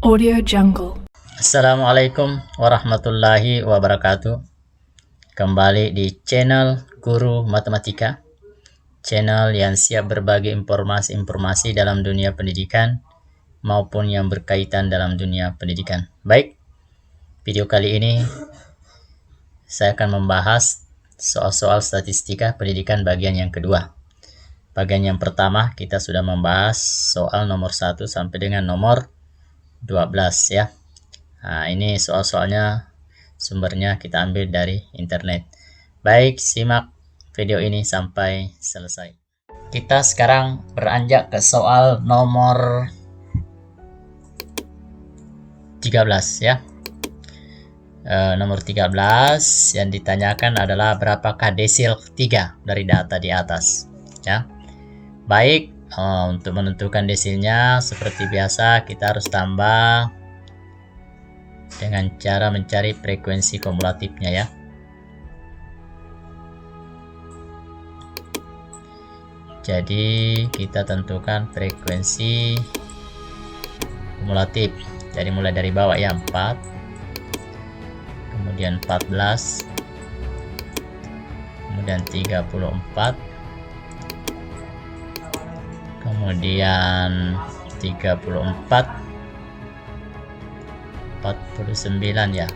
Audio Jungle. Assalamualaikum warahmatullahi wabarakatuh. Kembali di channel Guru Matematika, channel yang siap berbagi informasi-informasi dalam dunia pendidikan maupun yang berkaitan dalam dunia pendidikan. Baik, video kali ini saya akan membahas soal-soal statistika pendidikan bagian yang kedua. Bagian yang pertama kita sudah membahas soal nomor 1 sampai dengan nomor 12 ya. Nah, ini soal-soalnya sumbernya kita ambil dari internet. Baik, simak video ini sampai selesai. Kita sekarang beranjak ke soal nomor 13 ya. Nomor 13 yang ditanyakan adalah berapakah desil 3 dari data di atas ya. Baik, untuk menentukan desilnya seperti biasa kita harus tambah dengan cara mencari frekuensi kumulatifnya ya. Jadi kita tentukan frekuensi kumulatif. Jadi mulai dari bawah ya, 4, kemudian 14, kemudian 34, kemudian 34, 49 ya,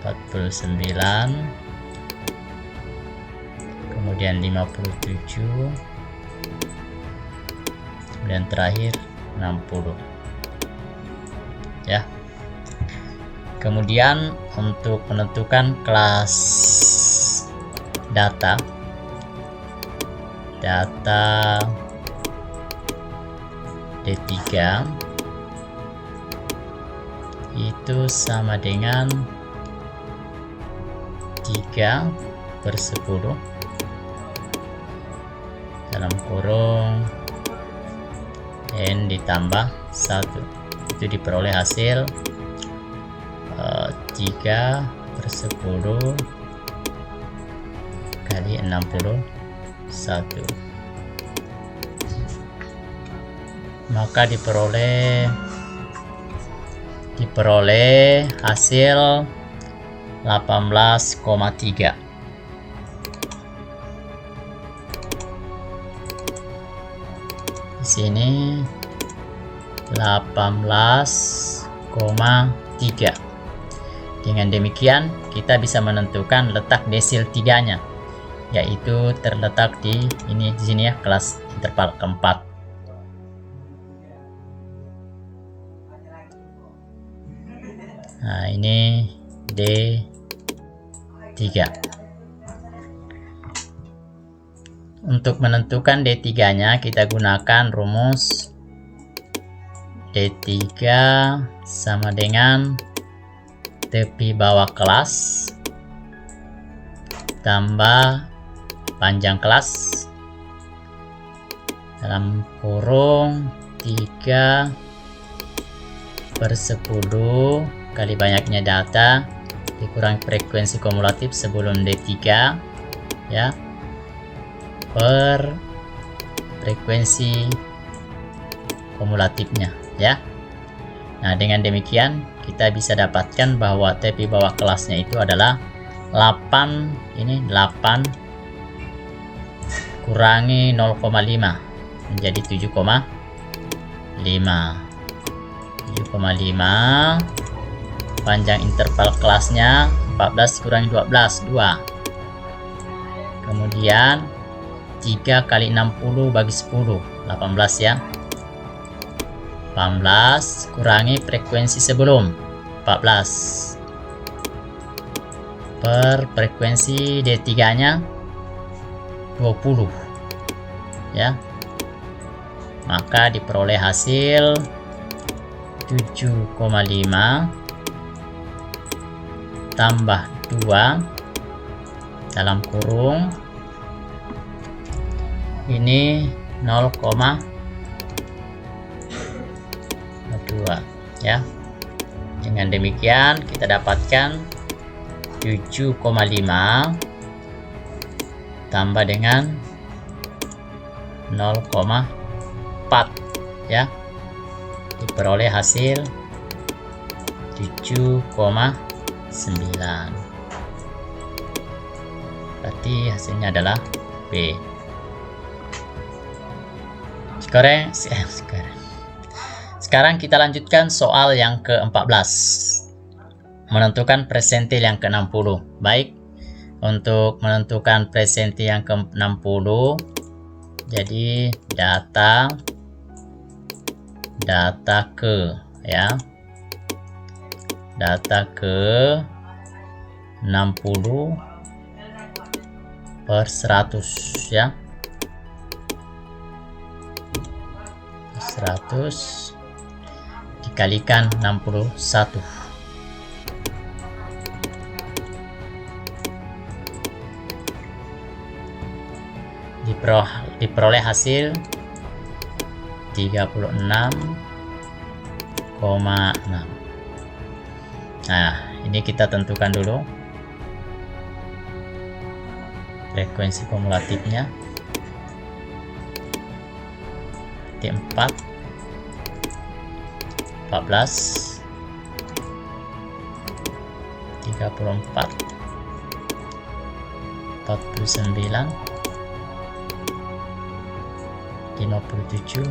49, kemudian 57, kemudian terakhir 60 ya. Kemudian untuk menentukan kelas data D3 itu sama dengan 3/10 dalam kurung N ditambah 1, itu diperoleh hasil 3/10 kali 61, maka diperoleh hasil 18,3. Di sini 18,3. Dengan demikian kita bisa menentukan letak desil 3-nya, yaitu terletak di sini ya, kelas interval keempat. Nah, ini D3. Untuk menentukan D3-nya kita gunakan rumus D3 sama dengan tepi bawah kelas tambah panjang kelas dalam kurung 3/10 kali banyaknya data dikurangi frekuensi kumulatif sebelum D3 ya, per frekuensi kumulatifnya ya. Nah, dengan demikian kita bisa dapatkan bahwa tepi bawah kelasnya itu adalah 8, ini 8 kurangi 0,5 menjadi 7,5. Panjang interval kelasnya 14 kurangi 12, 2. Kemudian 3 kali 60 bagi 10, 18 ya. 18 kurangi frekuensi sebelum 14 per frekuensi D3 nya 20 ya, maka diperoleh hasil 7,5 tambah 2 dalam kurung ini 0,2 ya. Dengan demikian kita dapatkan 7,5 tambah dengan 0,4 ya. diperoleh hasil 7,9. Berarti hasilnya adalah B. Sekarang kita lanjutkan soal yang ke-14. Menentukan persentil yang ke-60. Baik, untuk menentukan persentil yang ke-60, jadi data ke data ke 60 per 100 ya. 100 dikalikan 61. Diperoleh hasil 36,6. Nah, ini kita tentukan dulu frekuensi kumulatifnya. 4, 14, 34, 49, 57,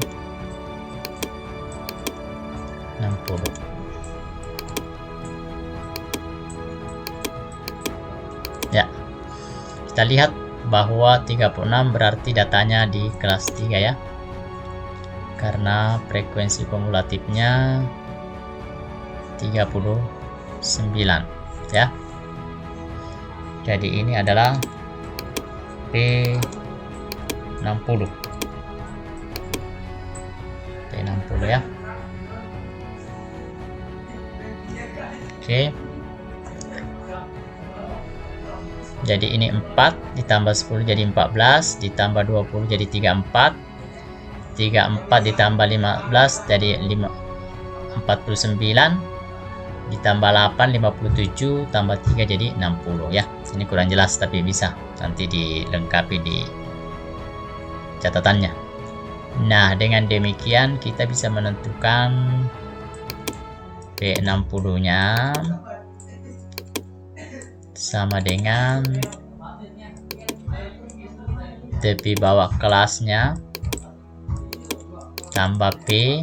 60. Ya, kita lihat bahwa 36 berarti datanya di kelas 3 ya, karena frekuensi kumulatifnya 39 ya. Jadi ini adalah P60 ya. Oke, jadi ini 4 ditambah 10 jadi 14, ditambah 20 jadi 34, 34 ditambah 15 jadi 49, ditambah 8 57, tambah 3 jadi 60 ya. Ini kurang jelas tapi bisa nanti dilengkapi di catatannya. Nah, dengan demikian kita bisa menentukan P60 nya sama dengan tepi bawah kelasnya tambah P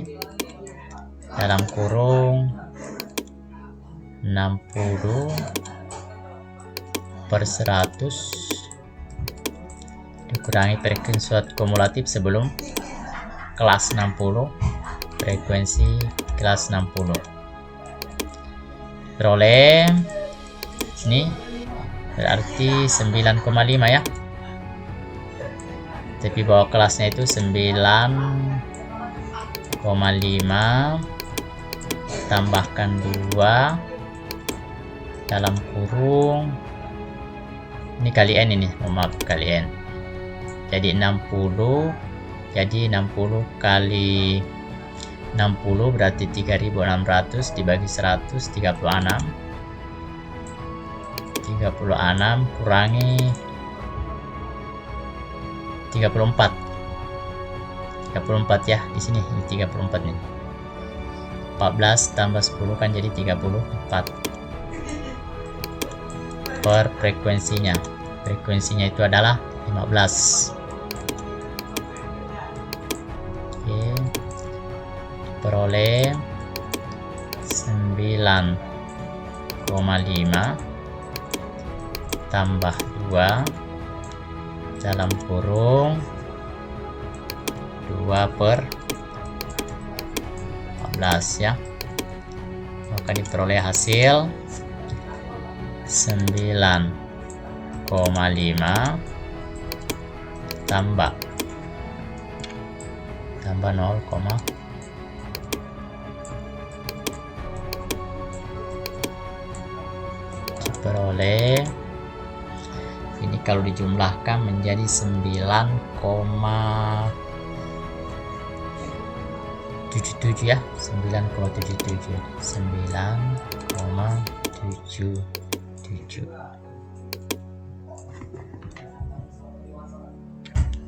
dalam kurung 60 per 100 dikurangi frekuensi kumulatif sebelum kelas 60, frekuensi kelas 60. Peroleh sini berarti 9,5 ya. Tapi bawah kelasnya itu 9,5 tambahkan 2 dalam kurung ini kali N, ini maaf kali N, jadi 60, jadi 60 kali 60 berarti 3600 dibagi 100 36 kurangi 34 ya di sini, ini 34 nih. 14 tambah 10 kan jadi 34 per frekuensinya itu adalah 15. Oke, peroleh 9,5 tambah 2 dalam kurung 2 per 14 ya, maka diperoleh hasil 9,5 tambah 0, diperoleh ini kalau dijumlahkan menjadi 9,77 ya, 9,77.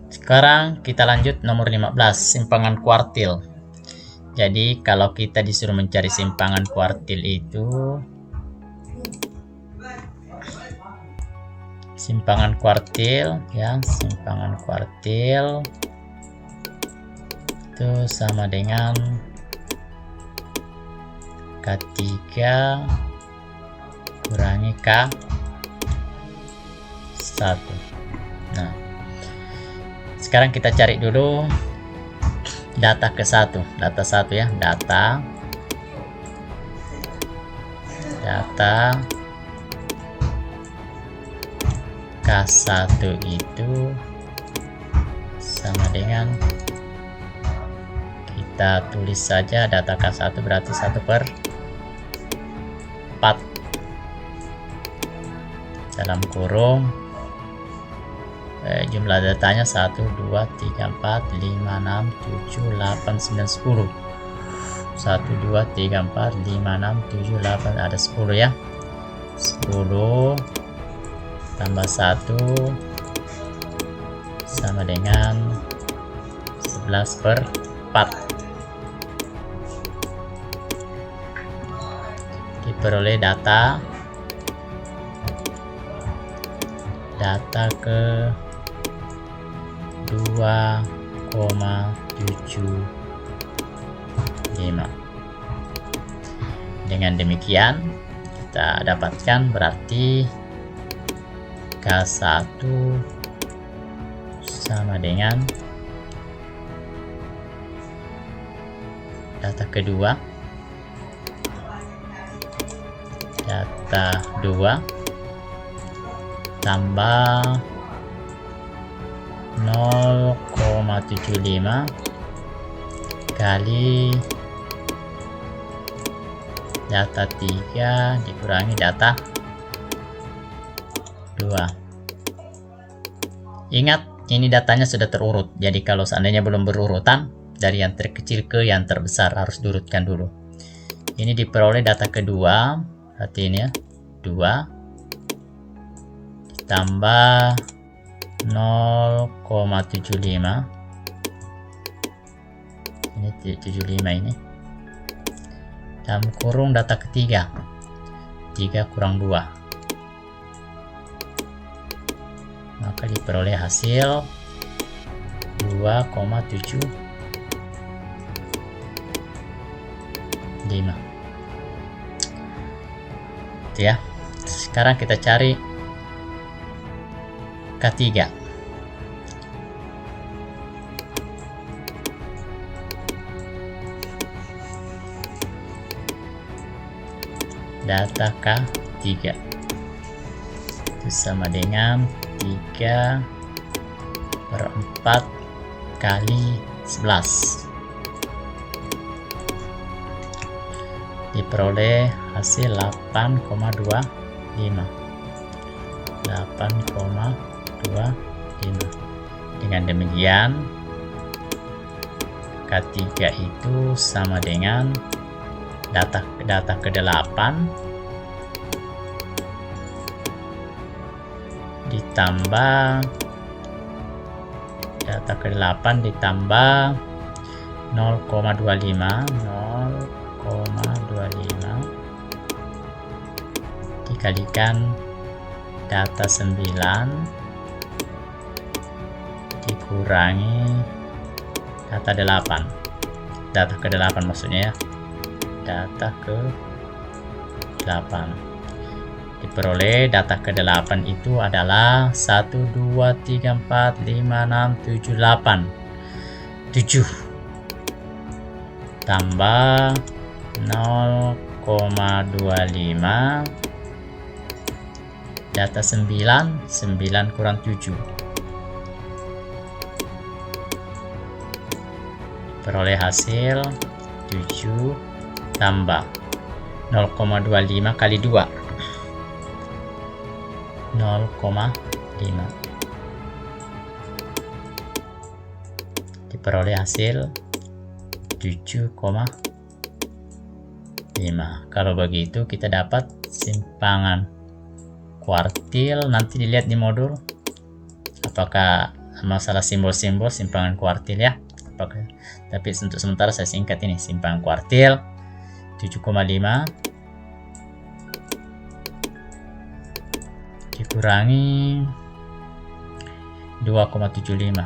Sekarang kita lanjut nomor 15, simpangan kuartil. Jadi kalau kita disuruh mencari simpangan kuartil itu, simpangan kuartil ya, simpangan kuartil itu sama dengan K3 kurangi K1. Nah, sekarang kita cari dulu data ke-1, data 1 ya, data K1 itu sama dengan, kita tulis saja data K1 berarti 1/4 dalam kurung jumlah datanya 1, 2, 3, 4, 5, 6, 7, 8, 9, 10. 1, 2, 3, 4, 5, 6, 7, 8, ada 10 ya. 10 tambah 1 sama dengan 11/4. Diperoleh data ke 2,75. Dengan demikian kita dapatkan berarti K1 sama dengan data kedua, data 2 tambah 0,75 kali data 3 dikurangi data 2. Ingat, ini datanya sudah terurut, jadi kalau seandainya belum berurutan dari yang terkecil ke yang terbesar harus diurutkan dulu. Ini diperoleh data kedua, berarti ini ya 2 ditambah 0,75, ini 75 ini dalam kurung data ketiga 3 kurang 2, maka diperoleh hasil 2,75 itu ya. Sekarang kita cari K3. Data K3 itu sama dengan 3/4 kali 11. Diperoleh hasil 8,25. Dengan demikian K3 itu sama dengan data ke-8 ditambah data ke-8 ditambah 0,25 dikalikan data 9 dikurangi data 8, data ke-8 maksudnya ya, data ke-8. Diperoleh data ke-8 itu adalah 1, 2, 3, 4, 5, 6, 7, 8 7 tambah 0,25 data 9 kurang 7, peroleh hasil 7 tambah 0,25 kali 2 0,5, diperoleh hasil 7,5. Kalau begitu kita dapat simpangan kuartil. Nanti dilihat di modul apakah masalah simbol-simbol simpangan kuartil ya. Tapi untuk sementara saya singkat ini, simpangan kuartil 7,5 dikurangi 2,75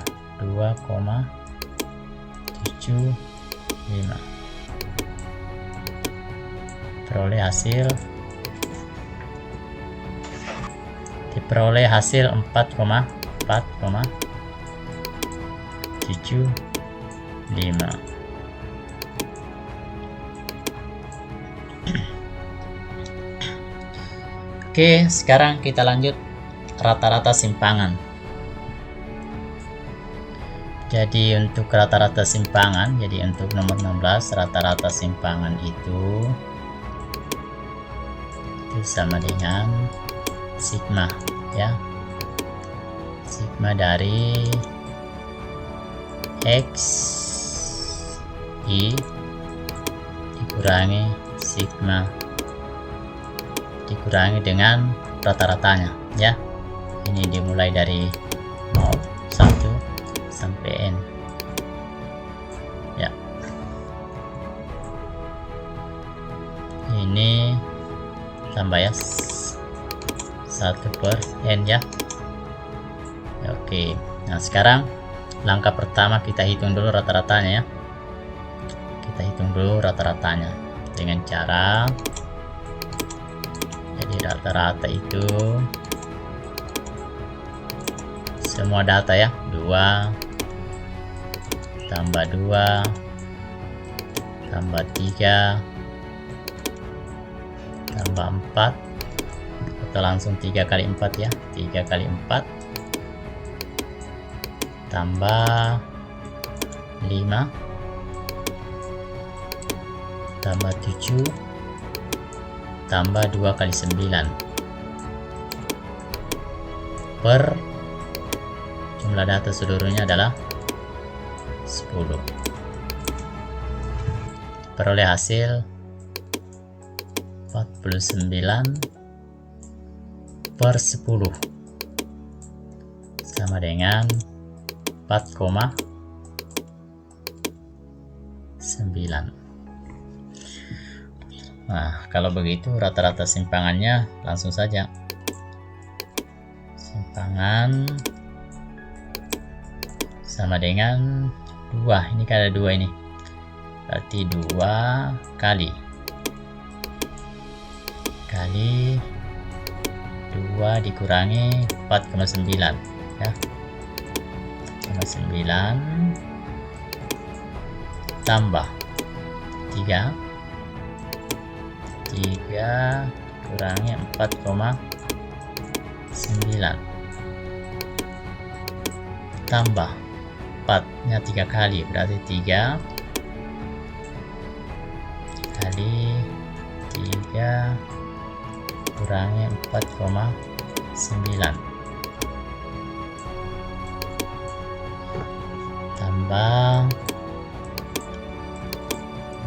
diperoleh hasil 4,75. Oke, sekarang kita lanjut rata-rata simpangan. Jadi untuk rata-rata simpangan, jadi untuk nomor 16 rata-rata simpangan itu sama dengan sigma, ya, sigma dari x i dikurangi sigma dikurangi dengan rata-ratanya, ya. Ini dimulai dari 0, 1 sampai n, ya. Ini tambah ya 1/n, ya. Oke, nah sekarang langkah pertama kita hitung dulu rata-ratanya, ya. Kita hitung dulu rata-ratanya dengan cara, jadi rata-rata itu semua data, ya, 2 tambah 2 tambah 3 tambah 4, atau langsung 3 kali 4, ya, 3 kali 4 tambah 5 tambah 7 tambah 2 kali 9 per jumlah data seluruhnya adalah 10. Peroleh hasil 49/10 sama dengan 4,9. Nah, kalau begitu rata-rata simpangannya langsung saja. Simpangan sama dengan 2. Ini kan ada 2 ini. Berarti 2 kali 2 dikurangi 4,9, ya. 4,9 tambah 3 kurangi 4,9 tambah 4-nya 3 kali, berarti 3 kali 3 kurangi 4,9 tambah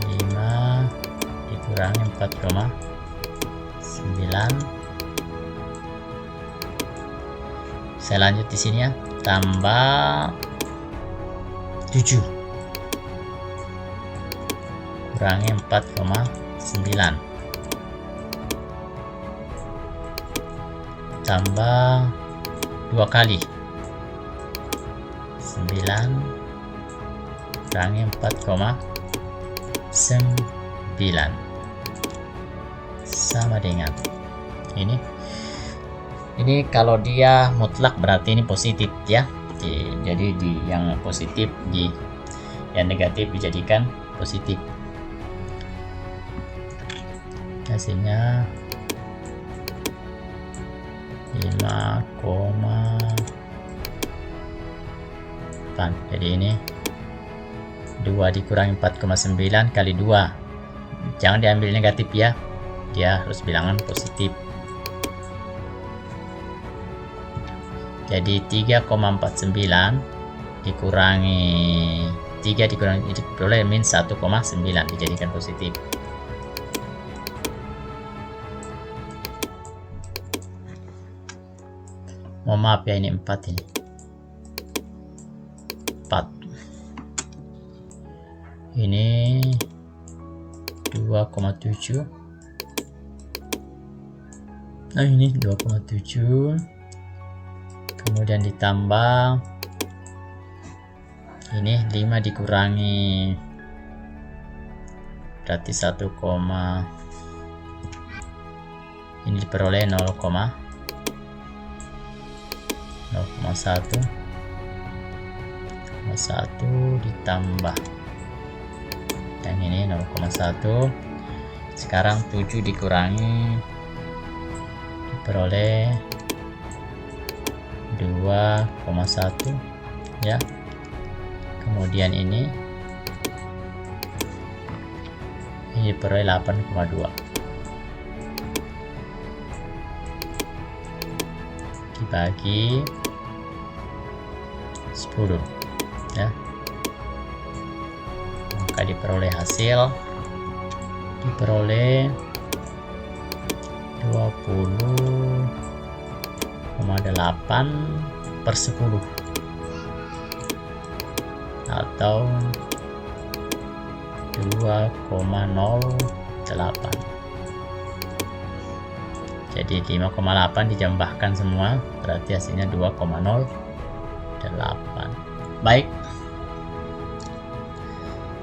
5 dikurangi 4,9. Saya lanjut di sini, ya, tambah 7 kurangi 4,9 tambah 2 kali 9 kurangi 4,9 sama dengan ini kalau dia mutlak berarti ini positif, ya. Jadi di yang positif yang negatif dijadikan positif. Hasilnya 5,8. Jadi ini 2 dikurangi 4,9 kali 2. Jangan diambil negatif, ya. Dia harus bilangan positif. Jadi 3,49 dikurangi 3 dikurangi diperoleh min 1,9 dijadikan positif. Mohon maaf, ya, ini 4 ini. 4. Ini 2,7. Nah, ini 2,7. Kemudian ditambah ini 5 dikurangi berarti 1, ini diperoleh 0,1 ditambah yang ini 0,1. Sekarang 7 dikurangi diperoleh 2,1 ya. Kemudian ini diperoleh 8,2 dibagi 10 ya, maka diperoleh hasil diperoleh 20,8/10 atau 2,08. Jadi 5,8 dijambahkan semua berarti hasilnya 2,08. Baik,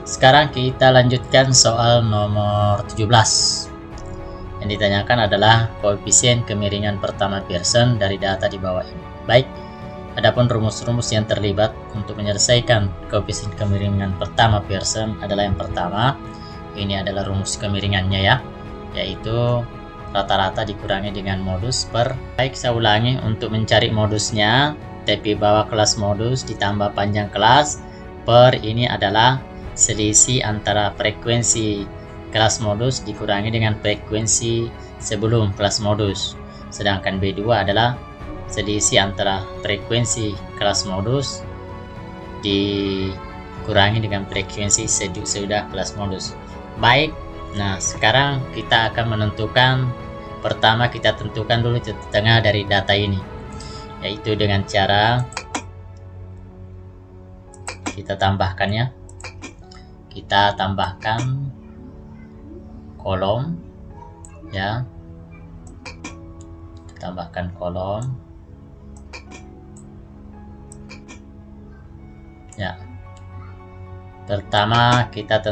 sekarang kita lanjutkan soal nomor 17. Yang ditanyakan adalah koefisien kemiringan pertama Pearson dari data di bawah ini. Baik, adapun rumus-rumus yang terlibat untuk menyelesaikan koefisien kemiringan pertama Pearson adalah yang pertama, ini adalah rumus kemiringannya ya, yaitu rata-rata dikurangi dengan modus per. Baik, saya ulangi, untuk mencari modusnya TP bawah kelas modus ditambah panjang kelas per ini adalah selisih antara frekuensi kelas modus dikurangi dengan frekuensi sebelum kelas modus. Sedangkan B2 adalah selisih antara frekuensi kelas modus dikurangi dengan frekuensi sesudah kelas modus. Baik, nah sekarang kita akan menentukan, pertama kita tentukan dulu titik tengah dari data ini, yaitu dengan cara kita tambahkannya. Kita tambahkan kolom ya, tambahkan kolom ya. Pertama kita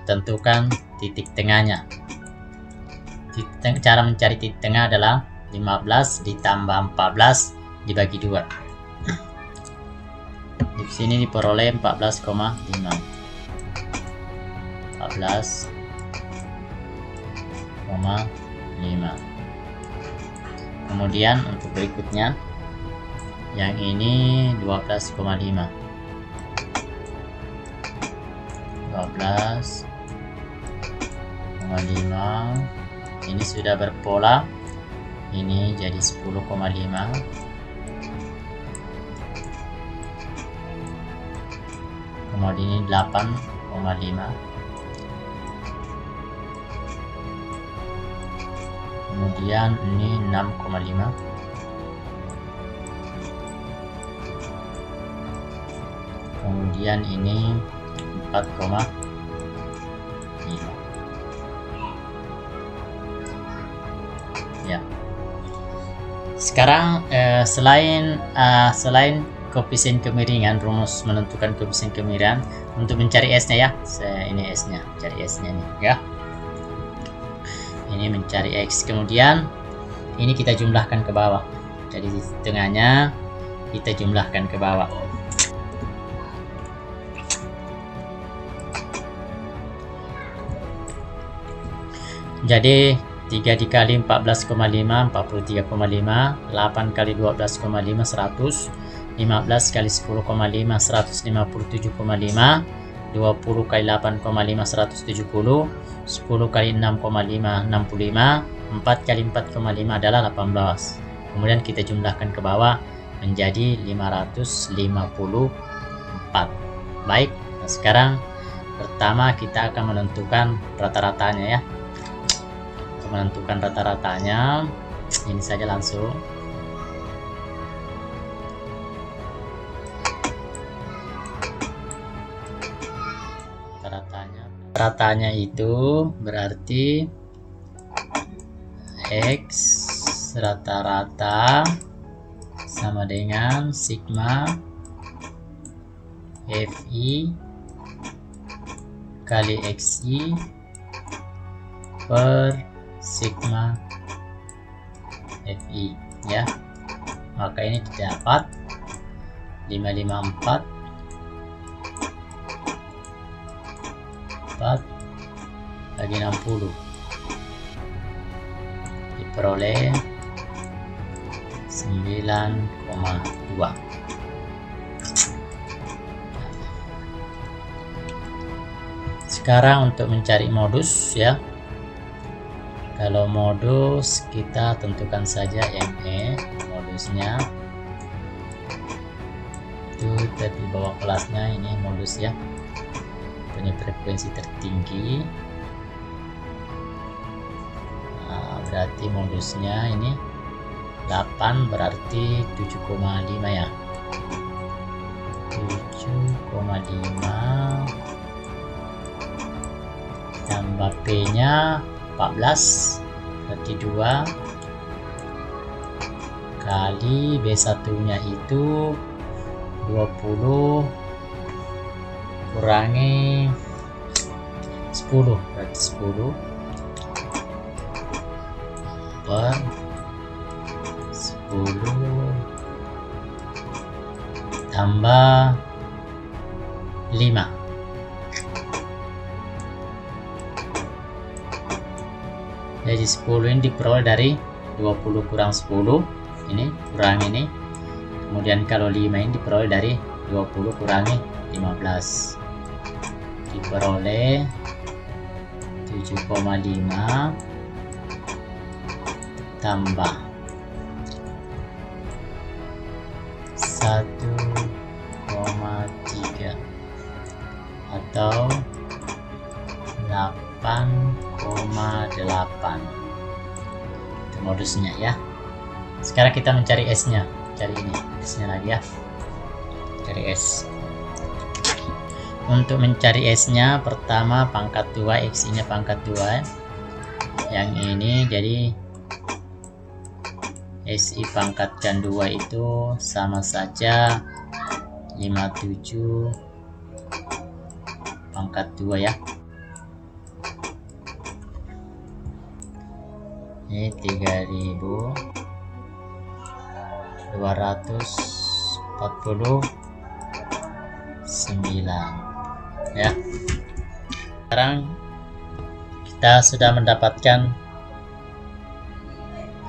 tentukan titik tengahnya. Cara mencari titik tengah adalah 15 ditambah 14 dibagi 2. Di sini diperoleh 14,5. 14,5. Kemudian untuk berikutnya yang ini 12,5. 12,5 ini sudah berpola, ini jadi 10,5. Kemudian ini 8,5. Kemudian ini 6,5. Kemudian ini 4,5. Ya. Sekarang selain koefisien kemiringan, rumus menentukan koefisien kemiringan, untuk mencari S-nya ya. Ini S-nya, cari S-nya nih ya. Ini mencari X, kemudian ini kita jumlahkan ke bawah. Jadi tengahnya kita jumlahkan ke bawah. Jadi 3 dikali 14,5 43,5, 8 kali 12,5 100, 15 kali 10,5 157,5, 20 kali 8,5 170, 10 kali 6,5 65, 4 kali 4,5 adalah 18. Kemudian kita jumlahkan ke bawah menjadi 554. Baik, nah sekarang pertama kita akan menentukan rata-ratanya ya. Untuk menentukan rata-ratanya, ini saja langsung. Ratanya itu berarti X rata-rata sama dengan sigma FI kali XI per sigma FI, ya. Maka ini didapat 554 bagi 60 diperoleh 9,2. Sekarang untuk mencari modus, ya. Kalau modus kita tentukan saja ME modusnya itu tadi bawah kelasnya, ini modus, ya, punya frekuensi tertinggi. Nah, berarti modusnya ini 8 berarti 7,5, ya. 7,5 tambah P nya 14 berarti 2 kali B1 nya itu 20 kurangi 10 berarti 10 per 10 tambah 5. Jadi 10 ini diperoleh dari 20 kurang 10, ini kurang ini. Kemudian kalau 5 ini diperoleh dari 20 kurangi 15. Diperoleh 7,5 tambah 1,3 atau 8,8. Itu modusnya, ya. Sekarang kita mencari S nya, cari ini S nya lagi, ya, cari S. Untuk mencari S nya pertama pangkat 2, X nya pangkat 2 yang ini, jadi SI pangkatkan 2 itu sama saja 57 pangkat 2, ya. Ini 3.249, ya. Sekarang kita sudah mendapatkan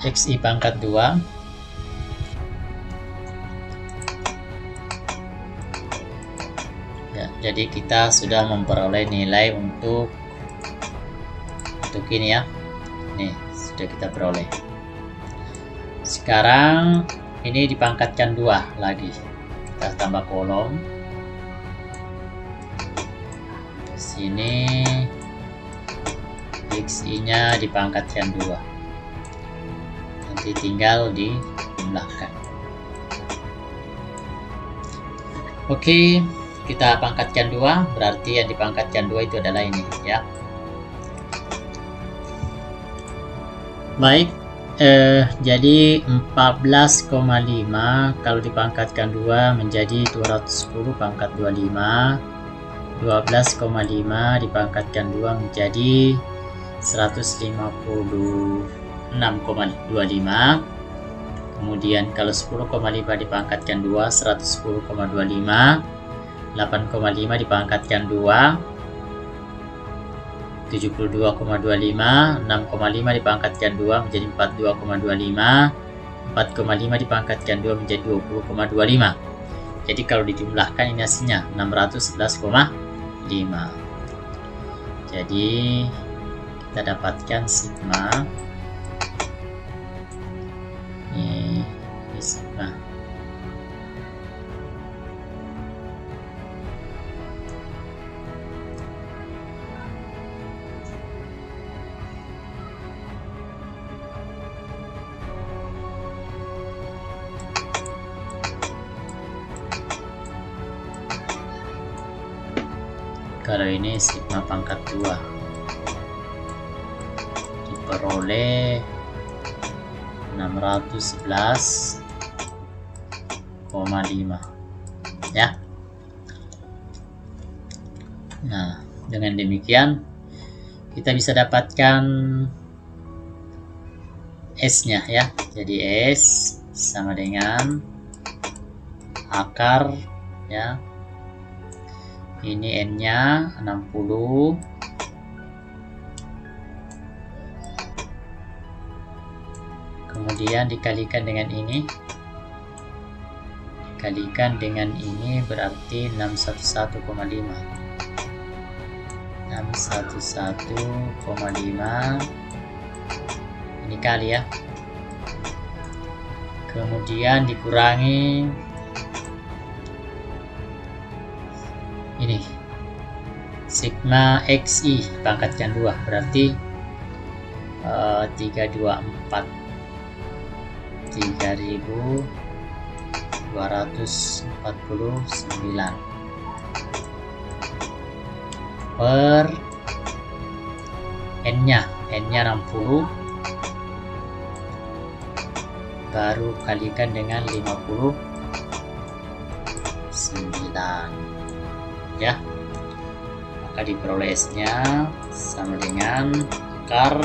XI pangkat 2. Ya, jadi kita sudah memperoleh nilai untuk ini, ya. Nih, sudah kita peroleh. Sekarang ini dipangkatkan 2 lagi. Kita tambah kolom. Di sini XI-nya dipangkatkan 2. Nanti tinggal dijumlahkan. Oke, kita pangkatkan 2, berarti yang dipangkatkan 2 itu adalah ini, ya. Baik, jadi 14,5 kalau dipangkatkan 2 menjadi 210 pangkat 25. 12,5 dipangkatkan 2 menjadi 156,25. Kemudian kalau 10,5 dipangkatkan 2, 110,25. 8,5 dipangkatkan 2, 72,25. 6,5 dipangkatkan 2 menjadi 42,25. 4,5 dipangkatkan 2 menjadi 20,25. Jadi kalau dijumlahkan ini hasilnya 611,5. Jadi kita dapatkan sigma ini sigma Kalau ini sigma pangkat 2 diperoleh 611,5 ya. Nah, dengan demikian kita bisa dapatkan S-nya ya. Jadi S sama dengan akar ya. Ini N-nya 60. Kemudian dikalikan dengan ini. Dikalikan dengan ini berarti 611,5. 611,5 ini kali ya. Kemudian dikurangi ini sigma xi pangkatkan 2 berarti 324 3249 per N-nya 60, baru kalikan dengan 59 ya. Maka diperoleh S-nya sama dengan akar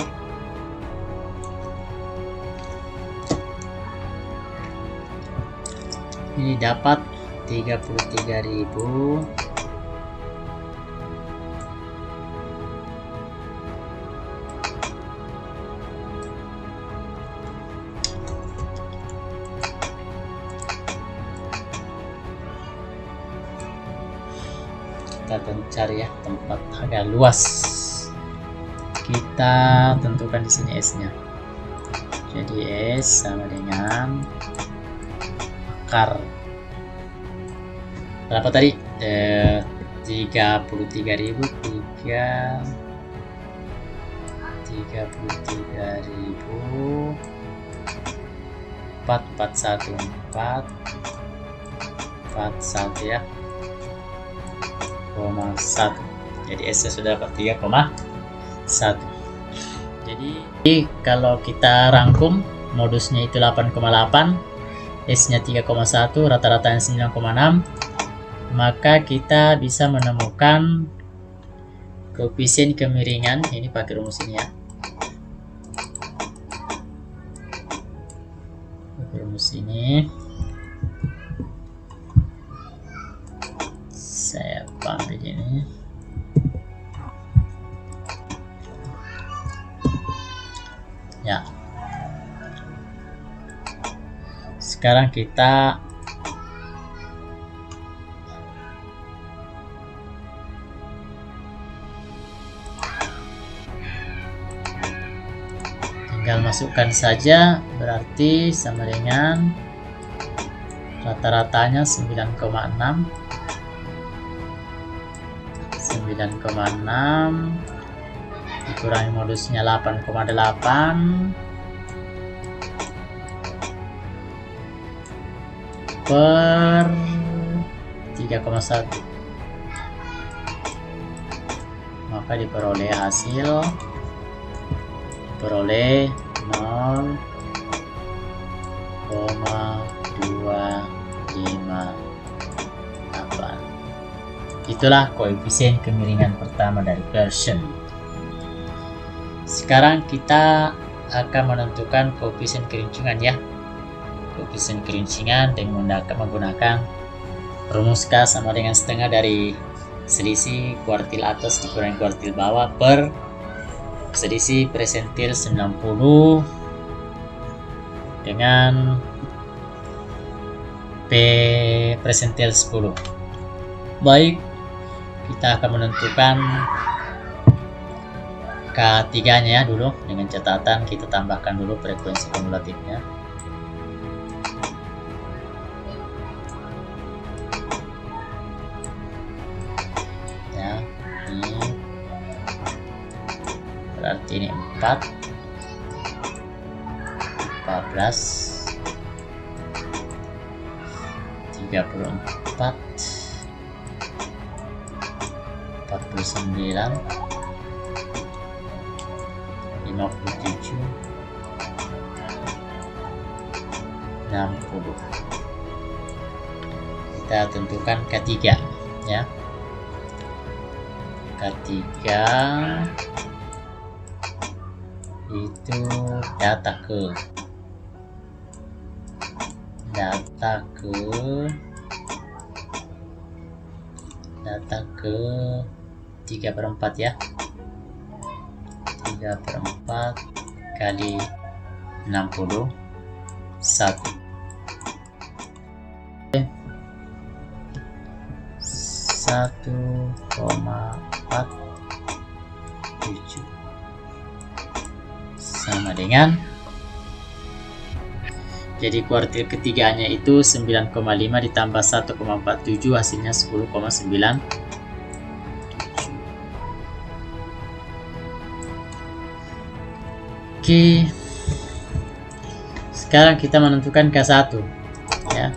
ini dapat 33.000 kita mencari ya tempat agak luas. Kita tentukan di sini S-nya. Jadi S sama dengan akar berapa tadi? 33.000 441 ya. 1. Jadi S nya sudah dapat 3,1. Jadi kalau kita rangkum modusnya itu 8,8, S nya 3,1, rata-ratanya 9,6, maka kita bisa menemukan koefisien kemiringan. Ini pakai rumus ini ya, pakai rumus ini. Saya ambil ini. Ya. Sekarang kita tinggal masukkan saja, berarti sama dengan rata-ratanya 9,6 dikurangi modusnya 8,8 per 3,1, maka diperoleh hasil 0,258. Itulah koefisien kemiringan pertama dari Pearson. Sekarang kita akan menentukan koefisien kerincingan ya. Koefisien kerincingan dengan menggunakan rumus K sama dengan setengah dari selisih kuartil atas dikurangi kuartil bawah per selisih presentil 90 dengan P presentil 10. Baik, kita akan menentukan K3-nya dulu. Dengan catatan kita tambahkan dulu frekuensi kumulatifnya. Ya, ini berarti ini 4, 14, 34, 45, 49, 57, 60. Kita tentukan ketiga ya. Ketiga itu data ke 3/4 ya. 3/4 kali 60 1 1,47 sama dengan, jadi kuartil ketiganya itu 9,5 ditambah 1,47 hasilnya 10,9. Oke, sekarang kita menentukan K1 ya.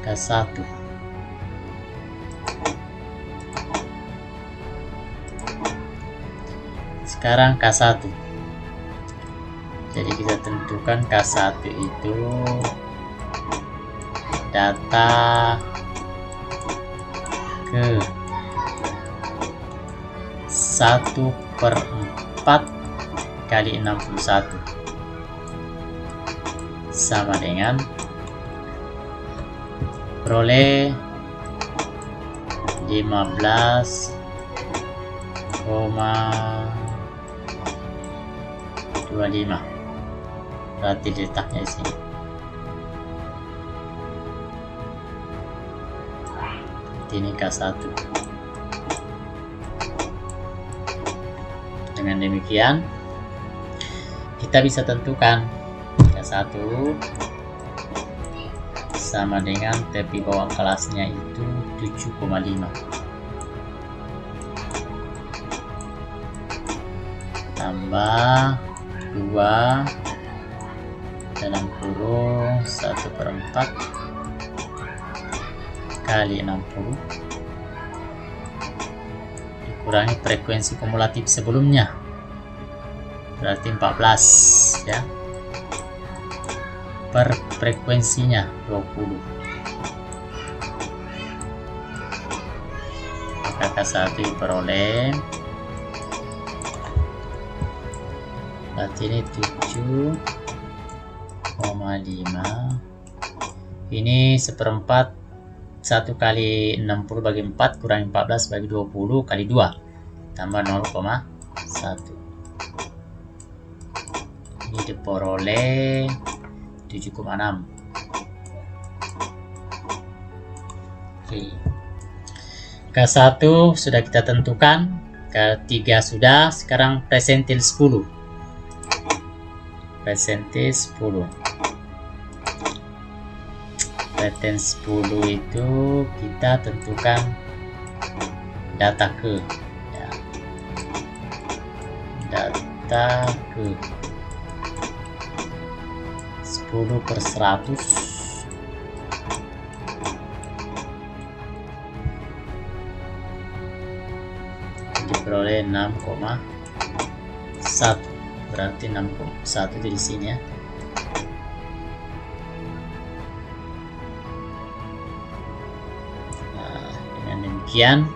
K1 sekarang K1, jadi kita tentukan K1 itu data ke 1/4 kali 61 sama dengan, peroleh 15,25. Berarti letaknya di sini. Ini K1. Dengan demikian kita bisa tentukan K1 sama dengan tepi bawah kelasnya itu 7,5 tambah 2 dalam kurung 1/4 kali 60 dikurangi frekuensi kumulatif sebelumnya, berarti 14 ya, per frekuensinya 20. Maka K1 diperoleh, berarti ini 7,5, ini 1/4, 1 kali 60 bagi 4 kurangi 14 bagi 20 kali 2 tambah 0,1. Ini diperoleh 7,6. Oke. K1 sudah kita tentukan, K3 sudah, sekarang persentil 10. Persentil 10. Persentil 10 itu kita tentukan data ke ya. Data ke 10/100 diperoleh 6,1, berarti 6,1 di sini ya. Nah, dengan demikian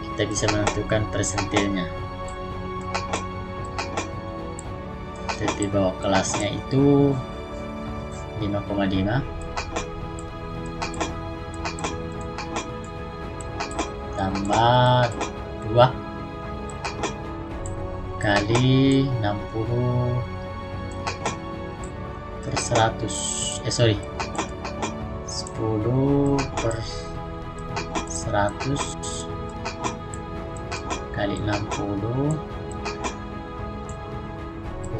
kita bisa menentukan persentilnya. Di bawah kelasnya itu 5,5 tambah 2 kali 60/100 10/100 kali 60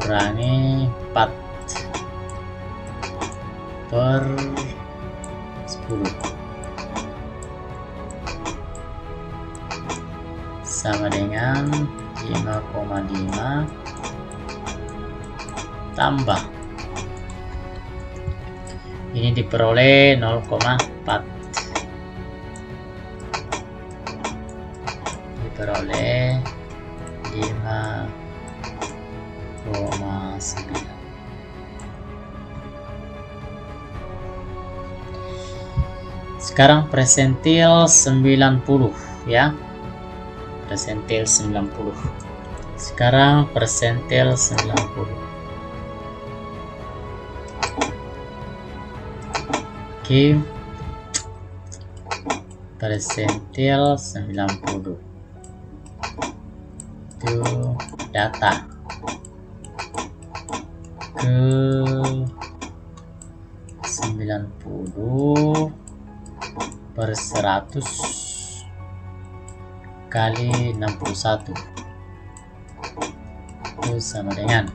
kurangi 4/10 sama dengan 5,5 tambah ini diperoleh 0,4. diperoleh 5,9. Sekarang persentil 90 ya. Persentil 90. Sekarang persentil 90. Oke. Persentil 90. Itu data ke 90 per 100 kali 61 itu sama dengan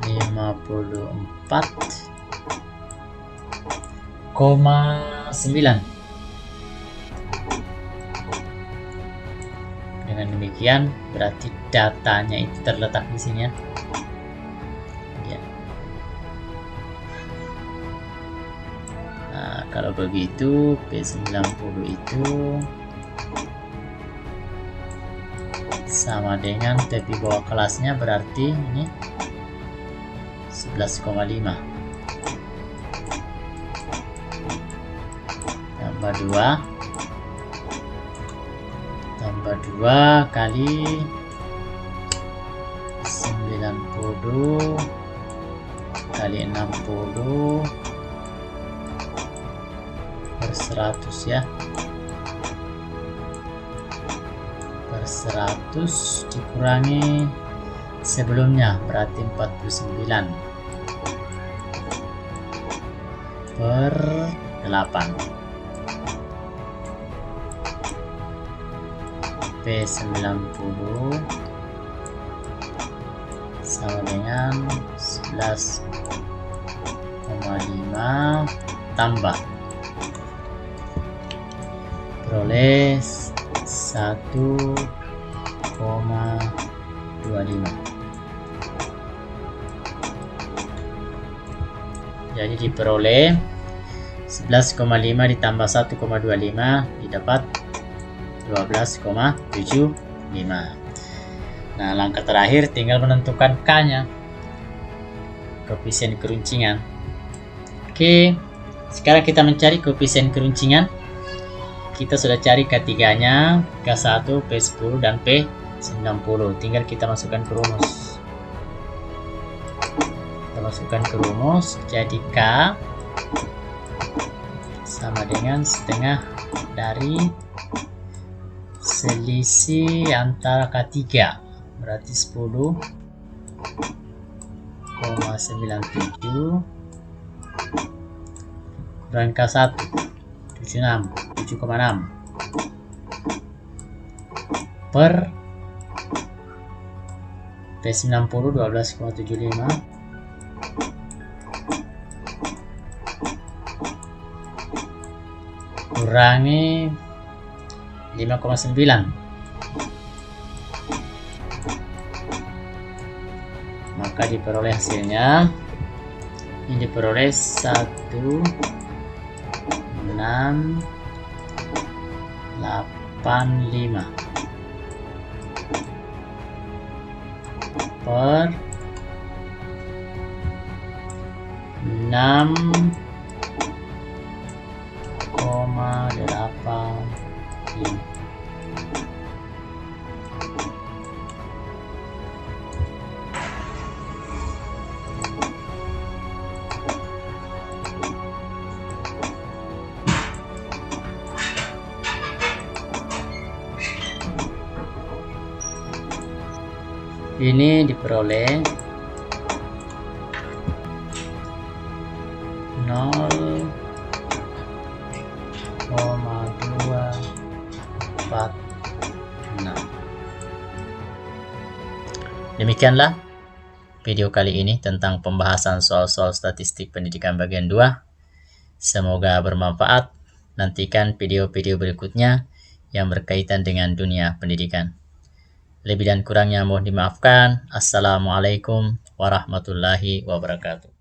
54,9. Dengan demikian berarti datanya itu terletak di sini ya. Nah, kalau begitu P90 itu sama dengan tepi bawah kelasnya, berarti ini 11,5 tambah 2 kali 90 kali 60 per 100 ya. Per 100 dikurangi sebelumnya, berarti 49 per 8. P90 sama dengan 11,5 tambah peroleh 1,25. Jadi diperoleh 11,5 ditambah 1,25 didapat 12,75. Nah, langkah terakhir tinggal menentukan K-nya, koefisien keruncingan. Oke, sekarang kita mencari koefisien keruncingan. Kita sudah cari K3-nya, K1, P10, dan P90. Tinggal kita masukkan ke rumus. Kita masukkan ke rumus, jadi K sama dengan setengah dari selisih antara K3, berarti 10,97 kurang K1 7,6 per P90 12,75 kurangi 5,9, maka diperoleh hasilnya ini diperoleh 1685 per 6,85. Ini diperoleh 0,246. Demikianlah video kali ini tentang pembahasan soal-soal statistik pendidikan bagian 2. Semoga bermanfaat. Nantikan video-video berikutnya yang berkaitan dengan dunia pendidikan. Lebih dan kurangnya mohon dimaafkan. Assalamualaikum warahmatullahi wabarakatuh.